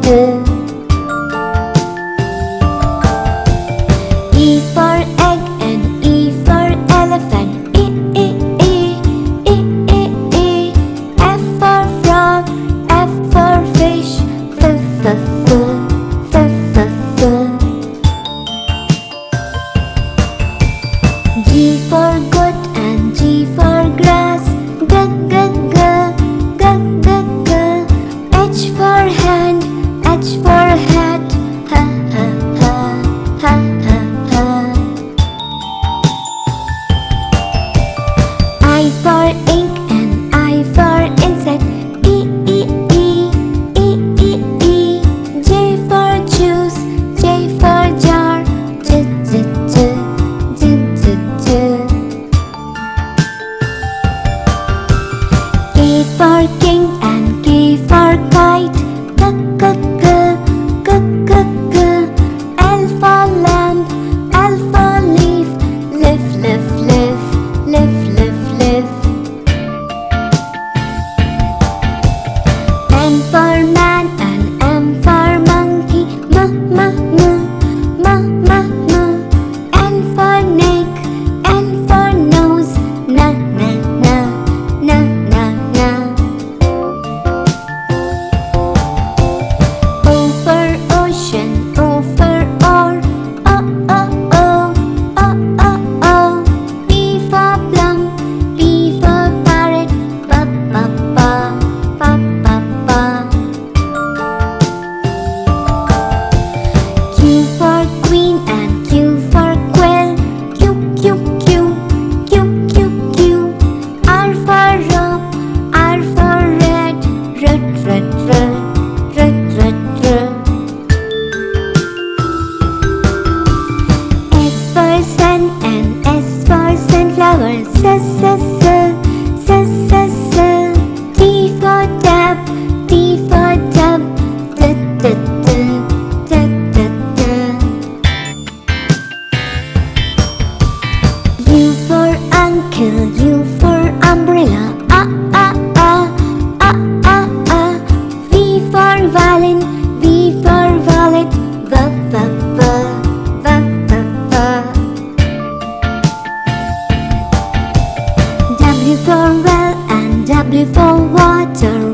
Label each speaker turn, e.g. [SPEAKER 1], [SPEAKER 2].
[SPEAKER 1] E for egg and E for elephant. E, E, E, E, E, E. F for frog, F for fish. F, F, F, F, F, F. G for goat and G for grass. G, G, G, G, G, G. H for hand, H for hat. H, H, H, H, H, H. I for ink and I for insect. E, E, E, E, E, E. J for juice, J for jar. J, J, J, J, J, J. K for king and K for kite. K, K, K, K, K, K. L for lamp, L for leaf. Leaf, leaf, leaf, leaf, leaf, leaf. M for man and M for monkey. M, M, M, M, M, M. N for neck, N for nose. Na, na, na, na, na, na. O for ocean, O for or. O, O, O, O, O, O. P for plum, P for parrot. Pa, pa, pa, pa, pa, pa. Q for queen and Q for quail. Q, Q, Q, Q, Q, Q. R for rope, R for red. Red, red, red, red, red, red. S for sun and S for sunflower. S, S, S, S, S, S. T for tap, T for tub. T, T, T, T, T, T. U for uncle, U for umbrella. A, A, A, A, A, A. V for violin, V for violet. V, V, V, V, V, V. W for well and W for water.